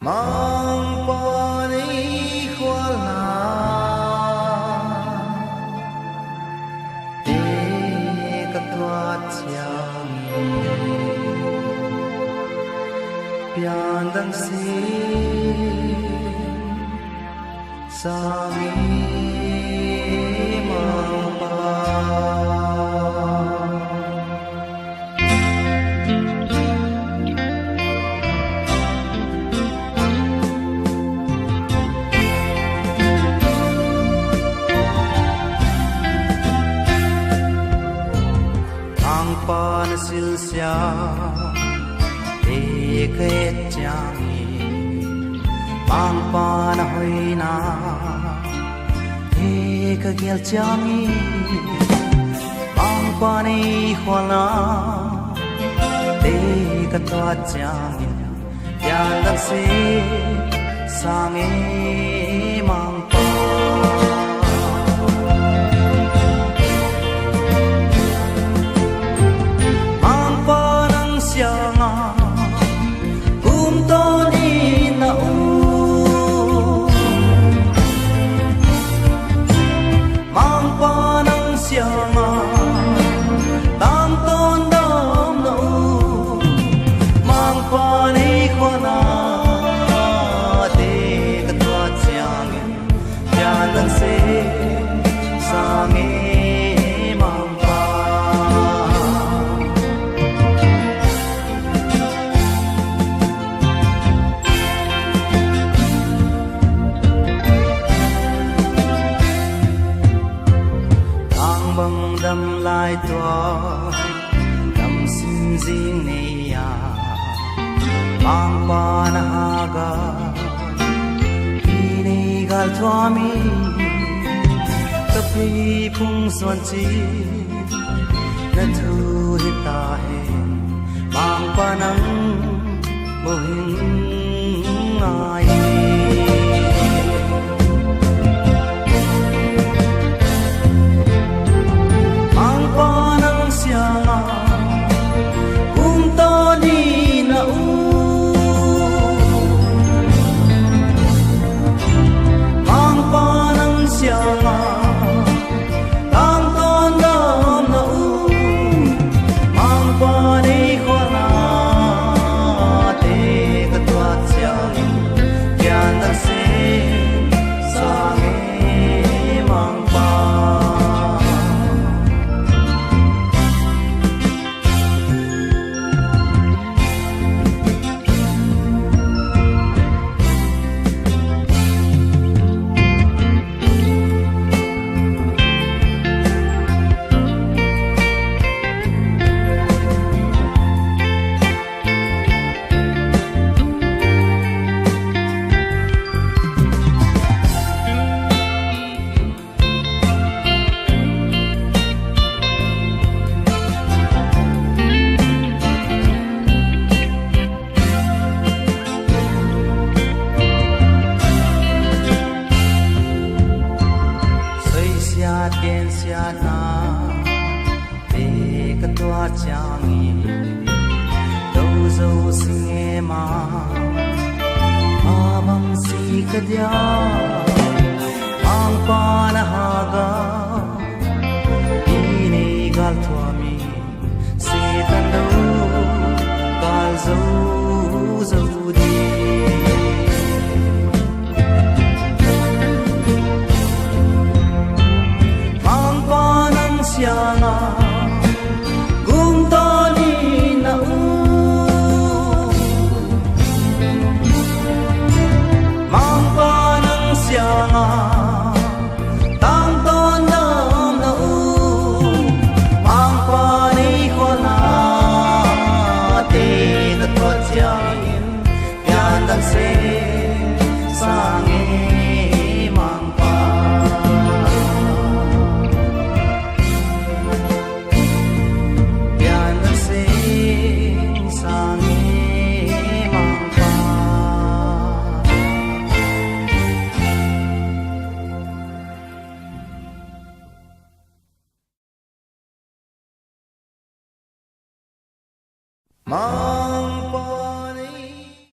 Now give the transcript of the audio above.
mang pani khwal na te katwa chiang pian dang si sami mang pa pan sil sia te ke changi mang pan hoi na te ka gel changi mang pani khwala te ka twa changi ya dang se sange mang pa đâm lai toa đâm xin riêng này à mang pa na ga ini gal toa mi tapi phung xuân chi na thu hi ta he mang pa nang mo hin ai tiên sia na te ka tua changi do zo singe ma amang si ka dia ang pa na haga ini gal tua mi se tan do gal zo zo di